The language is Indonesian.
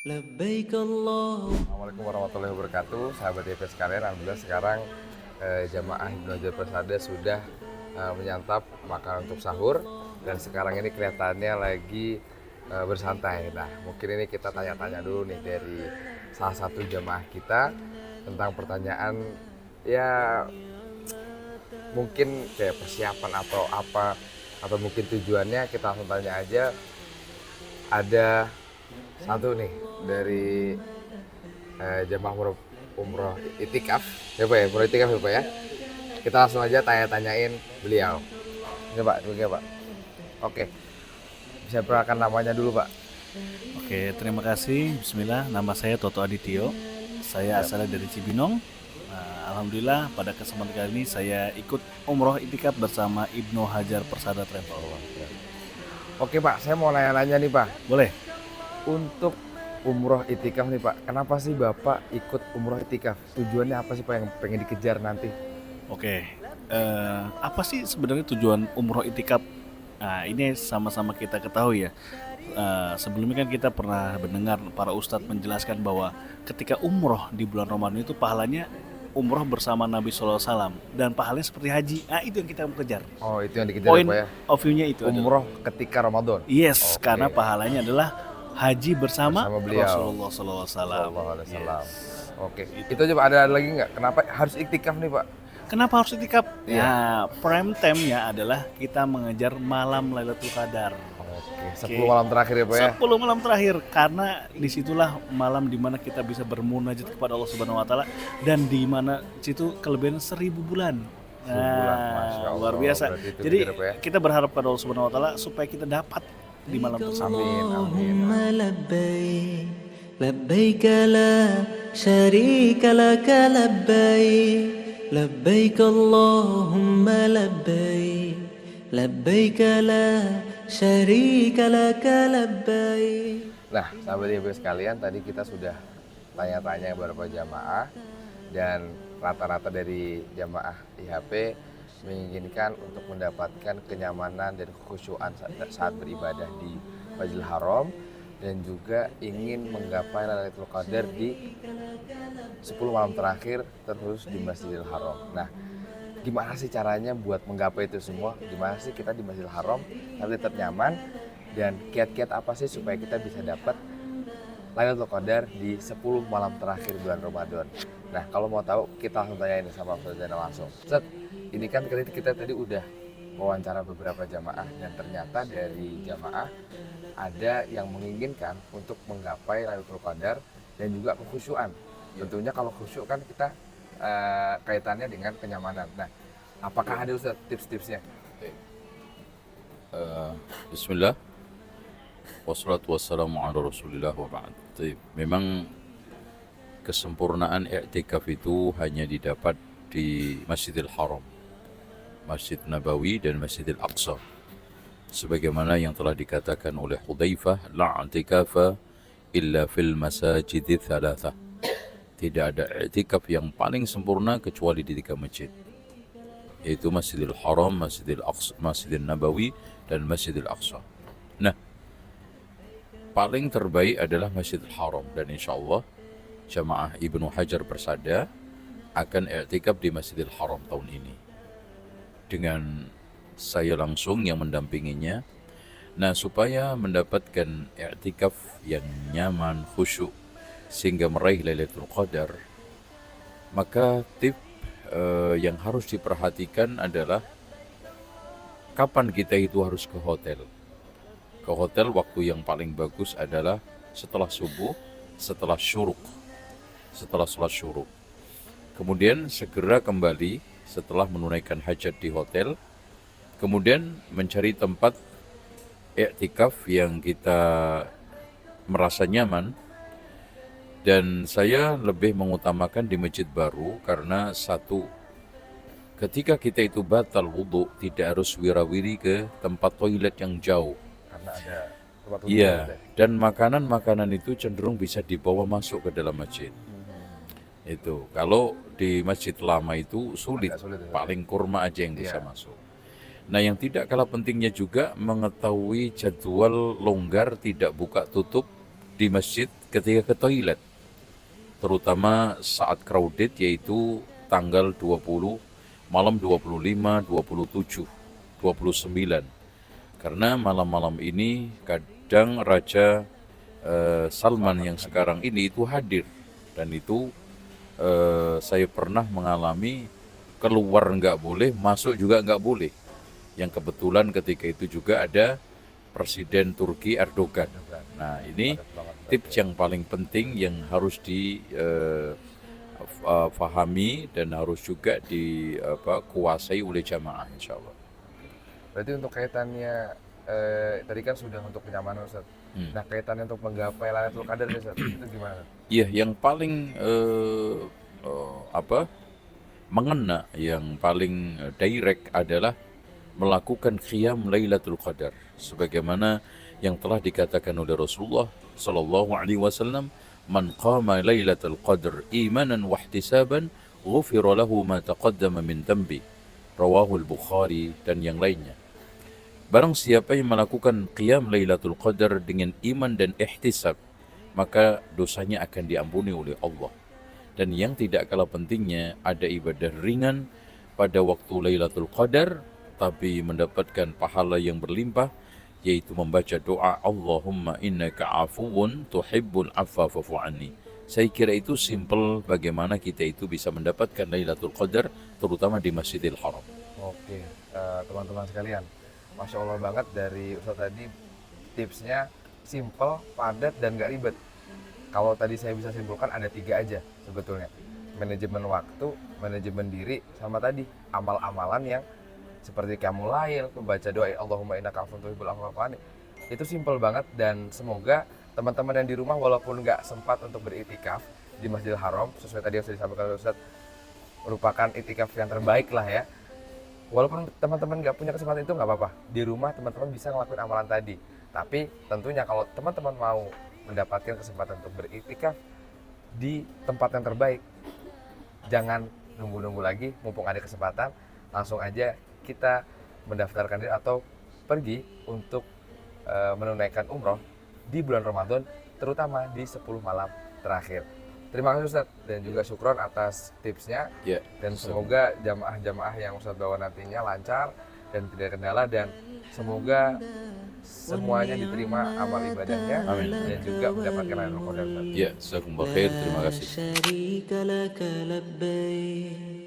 Labbaik Allah. Assalamualaikum warahmatullahi wabarakatuh, sahabat DP sekalian. Alhamdulillah sekarang jamaah Ibnu Hajar Persada sudah menyantap makanan untuk sahur dan sekarang ini kelihatannya lagi bersantai. Nah, mungkin ini kita tanya-tanya dulu nih dari salah satu jamaah kita tentang pertanyaan ya mungkin kayak persiapan atau apa atau mungkin tujuannya. Kita langsung tanya aja. Ada satu nih dari jamaah umroh itikaf ya Pak ya, umroh itikaf ya Pak ya. Kita langsung aja tanya-tanyain beliau. Ini Pak, dulu ya Pak. Oke, bisa perkenalkan namanya dulu Pak. Oke, terima kasih. Bismillah, nama saya Toto Adityo. Saya asalnya dari Cibinong. Alhamdulillah pada kesempatan kali ini saya ikut umroh itikaf bersama Ibnu Hajar Persada Travel. Oke Pak, saya mau nanya-nanya nih Pak. Boleh? Untuk umroh itikaf nih Pak, kenapa sih Bapak ikut umroh itikaf? Tujuannya apa sih Pak yang pengen dikejar nanti? Oke, apa sih sebenarnya tujuan umroh itikaf? Nah, ini sama-sama kita ketahui ya. Sebelumnya kan kita pernah mendengar para ustadz menjelaskan bahwa ketika umroh di bulan Ramadan itu pahalanya umroh bersama Nabi SAW dan pahalanya seperti haji. Nah, itu yang kita mau kejar. Oh, itu yang dikejar Point Pak ya? of view-nya itu adalah Umroh ketika Ramadan. yes, Oke. karena pahalanya adalah haji bersama Bersama beliau. Rasulullah SAW. Sallallahu alaihi wasallam. Yes. Oke, itu coba ada lagi nggak? Kenapa harus iktikaf nih Pak? Kenapa harus itikaf? Iya. Nah, prime time-nya adalah kita mengejar malam Lailatul Qadar. Oke, 10 malam terakhir ya Pak ya? 10 malam terakhir, karena disitulah malam dimana kita bisa bermunajat kepada Allah Subhanahu Wa Taala dan di mana situ kelebihan 1000 bulan. 1000 bulan, Masya Allah. Luar biasa. Berarti itu Jadi kejar, Pak ya? kita berharap kepada Allah Subhanahu Wa Taala supaya kita dapat di malam tersebut. Amin, amin. Allahumma labbaik. Labbaik la syarika laka labbaik. Labbaik Allahumma labbaik. Labbaik la syarika laka labbaik. Nah, sahabat ibu sekalian, tadi kita sudah tanya-tanya beberapa jamaah dan rata-rata dari jamaah IHP menginginkan untuk mendapatkan kenyamanan dan kekhusyuan saat beribadah di Masjidil Haram dan juga ingin menggapai Lailatul Qadar di 10 malam terakhir terus di Masjidil Haram. Nah, gimana sih caranya buat menggapai itu semua? Gimana sih kita di Masjidil Haram tapi tetap nyaman? Dan kiat-kiat apa sih supaya kita bisa dapat Lailatul Qadar di 10 malam terakhir bulan Ramadan? Nah, kalau mau tahu kita langsung tanya ini sama Ustaz Zainal langsung. Ustaz, ini kan kita tadi udah wawancara beberapa jamaah dan ternyata dari jamaah ada yang menginginkan untuk menggapai Lailatul Qadar dan juga kekhusyuan. Tentunya kalau khusyuk kan kita kaitannya dengan kenyamanan. Nah, apakah ada Ustaz tips-tipsnya? Bismillah wassalatu wassalamu ala rasulillah wa ba'd. Memang kesempurnaan i'tikaf itu hanya didapat di Masjidil Haram, Masjid Nabawi dan Masjidil Aqsa. Sebagaimana yang telah dikatakan oleh Hudzaifah, la i'tikafa illa fil masajidil thalathah. Tidak ada i'tikaf yang paling sempurna kecuali di 3 masjid, yaitu Masjidil Haram, Masjidil Aqsa, Masjidil Nabawi dan Masjidil Aqsa. Nah, paling terbaik adalah Masjidil Haram dan insya Allah jamaah Ibnu Hajar Persada akan i'tikaf di Masjidil Haram tahun ini dengan saya langsung yang mendampinginya. Nah, supaya mendapatkan i'tikaf yang nyaman, khusyuk sehingga meraih Lailatul Qadar, maka yang harus diperhatikan adalah kapan kita itu harus ke hotel. Ke hotel waktu yang paling bagus adalah setelah subuh, setelah syuruk, setelah sholat syuruk. Kemudian segera kembali setelah menunaikan hajat di hotel, kemudian mencari tempat i'tikaf yang kita merasa nyaman. Dan saya lebih mengutamakan di masjid baru karena satu, ketika kita itu batal wudu, tidak harus wirawiri ke tempat toilet yang jauh. Karena ada tempat wudhu. Iya, dan makanan-makanan itu cenderung bisa dibawa masuk ke dalam masjid. Itu kalau di masjid lama itu sulit, Agak sulit ya. paling kurma aja yang bisa Iya. masuk. Nah, yang tidak kalah pentingnya juga mengetahui jadwal longgar tidak buka tutup di masjid ketika ke toilet, terutama saat crowded, yaitu tanggal 20, malam 25, 27, 29. Karena malam-malam ini kadang Raja Salman yang sekarang ini itu hadir, dan itu saya pernah mengalami keluar nggak boleh, masuk juga nggak boleh. Yang kebetulan ketika itu juga ada Presiden Turki Erdogan. Nah, ini tips yang paling penting yang harus difahami dan harus juga dikuasai oleh jamaah, insya Allah. Berarti untuk kaitannya tadi kan sudah untuk kenyamanan Ustaz. Nah, kaitannya untuk menggapai Lailatul Qadar Ustaz, itu gimana? Iya, yang paling mengena, yang paling direct adalah melakukan qiyam Lailatul Qadar, sebagaimana yang telah dikatakan oleh Rasulullah sallallahu alaihi wasallam, "Man qama Lailatul Qadar imanan wa ihtisaban, ghufira lahu ma taqaddama min dhanbi." Rawahul Bukhari dan yang lainnya. Barang siapa yang melakukan qiyam Lailatul Qadar dengan iman dan ihtisab, maka dosanya akan diampuni oleh Allah. Dan yang tidak kalah pentingnya, ada ibadah ringan pada waktu Lailatul Qadar, tapi mendapatkan pahala yang berlimpah, yaitu membaca doa Allahumma innaka afuwun tuhibbul afwa fa'fu anni. Saya kira itu simple bagaimana kita itu bisa mendapatkan Lailatul Qadar, terutama di Masjidil Haram. Oke, teman-teman sekalian, Masya Allah banget dari Ustaz tadi, tipsnya simple, padat, dan gak ribet. Kalau tadi saya bisa simpulkan ada 3 aja sebetulnya. Manajemen waktu, manajemen diri, sama tadi amal-amalan yang seperti qiyamul lail, membaca doa Allahumma innaka afuwwun tuhibbul afwa fa'fu anni. Itu simple banget, dan semoga teman-teman yang di rumah walaupun nggak sempat untuk beriktikaf di Masjidil Haram, sesuai tadi yang sudah disampaikan oleh Ustaz, merupakan iktikaf yang terbaik lah ya. Walaupun teman-teman nggak punya kesempatan itu nggak apa-apa. Di rumah teman-teman bisa ngelakuin amalan tadi. Tapi tentunya kalau teman-teman mau mendapatkan kesempatan untuk beriktikaf di tempat yang terbaik, jangan nunggu-nunggu lagi, mumpung ada kesempatan, langsung aja kita mendaftarkan diri atau pergi untuk menunaikan umroh di bulan Ramadan, terutama di 10 malam terakhir. Terima kasih Ustaz, dan juga syukron atas tipsnya. Ya, Dan semoga jamaah-jamaah yang Ustaz bawa nantinya lancar dan tidak kendala, dan semoga semuanya diterima amal ibadahnya. Amin. Dan juga mendapatkan Lailatul Qadar. Ya, jazakumullah khair, terima kasih. شريك لك لبيك